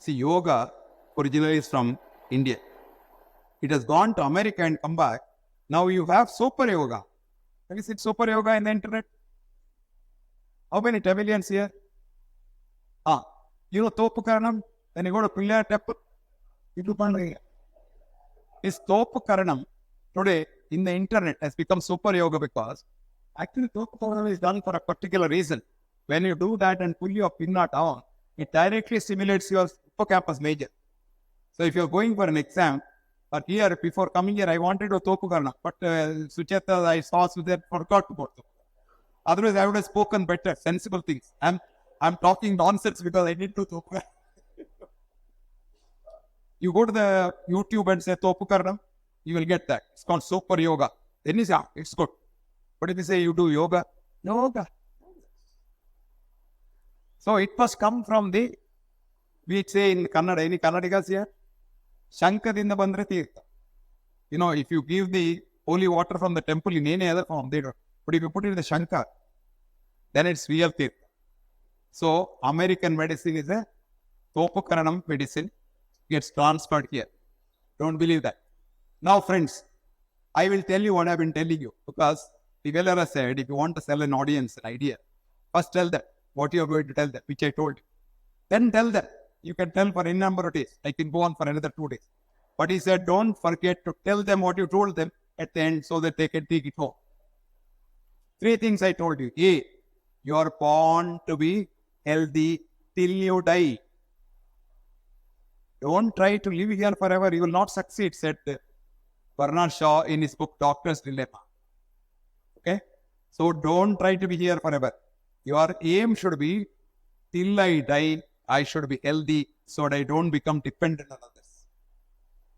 See, yoga originally is from India. It has gone to America and come back. Now you have super yoga. Have you seen super yoga in the internet? How many Tamilians here? You know Topukaranam? When you go to Pillar Temple, you do Pandriya. This Topukaranam today in the internet has become super yoga because actually Topukaranam is done for a particular reason. When you do that and pull your pinna down, it directly stimulates your hippocampus major. So if you're going for an exam, but here, before coming here, I wanted to Topukaranam, but Sucheta, I saw Sudhir, forgot about it. Otherwise, I would have spoken better, sensible things. I'm talking nonsense because I need to Topukaranam. You go to the YouTube and say Topukaranam, you will get that. It's called super yoga. Then you say, it's good. But if you say you do yoga, no yoga. So it must come from the, we say in Kannada, any Kannadigas here? Shankadinda bandre tirtha. You know, if you give the holy water from the temple in any other form, they don't. But if you put it in the Shankar, then it's real tirtha. So, American medicine is a Topukaranam medicine, gets transferred here. Don't believe that. Now, friends, I will tell you what I've been telling you, because the Velara said, if you want to sell an audience an idea, first tell them what you are going to tell them, which I told you. Then tell them. You can tell for any number of days. I can go on for another 2 days. But he said, don't forget to tell them what you told them at the end so that they can take it home. 3 things I told you. A, you are born to be healthy till you die. Don't try to live here forever. You will not succeed, said Bernard Shaw in his book, Doctor's Dilemma. Okay? So don't try to be here forever. Your aim should be, till I die, I should be healthy so that I don't become dependent on others.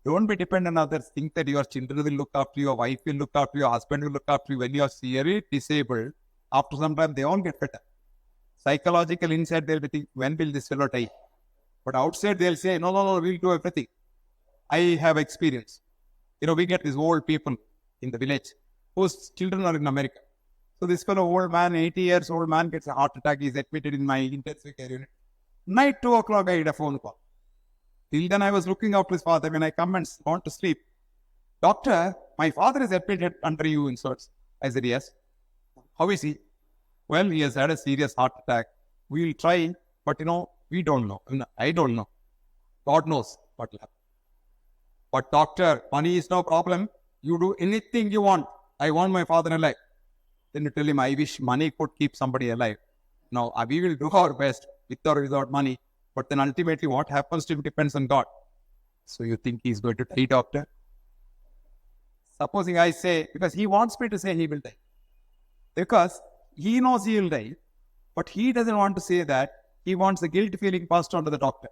Don't be dependent on others. Think that your children will look after you, your wife will look after you, your husband will look after you. When you are seriously disabled, after some time, they all get better. Psychological inside, they'll be thinking, when will this fellow die? But outside, they'll say, no, we'll do everything. I have experience. You know, we get these old people in the village whose children are in America. So this fellow, old man, 80 years old man, gets a heart attack. He's admitted in my intensive care unit. Night 2 o'clock, I had a phone call. Till then, I was looking after his father. When I come and want to sleep, doctor, my father is admitted under you in sorts. I said, yes. How is he? Well, he has had a serious heart attack. We'll try, but we don't know. I don't know. God knows what will happen. But doctor, money is no problem. You do anything you want. I want my father alive. Then you tell him, I wish money could keep somebody alive. Now, we will do our best with or without money. But then ultimately what happens to him depends on God. So you think he's going to die, doctor? Supposing I say, because he wants me to say he will die. Because he knows he will die. But he doesn't want to say that. He wants the guilt feeling passed on to the doctor.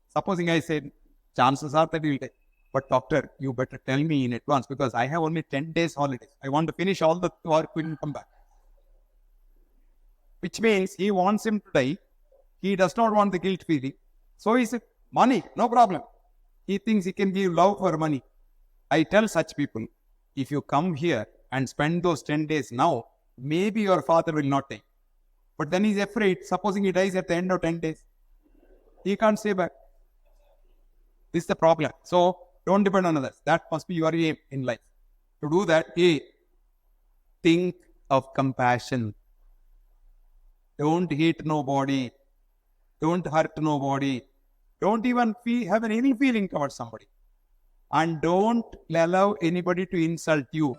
Supposing I said, chances are that he will die. But doctor, you better tell me in advance because I have only 10 days holidays. I want to finish all the work when you come back. Which means he wants him to die. He does not want the guilt feeling. So he said, money, no problem. He thinks he can give love for money. I tell such people, if you come here and spend those 10 days now, maybe your father will not die. But then he's afraid, supposing he dies at the end of 10 days. He can't stay back. This is the problem. So don't depend on others. That must be your aim in life. To do that, think of compassion. Don't hate nobody. Don't hurt nobody. Don't even have any feeling towards somebody. And don't allow anybody to insult you.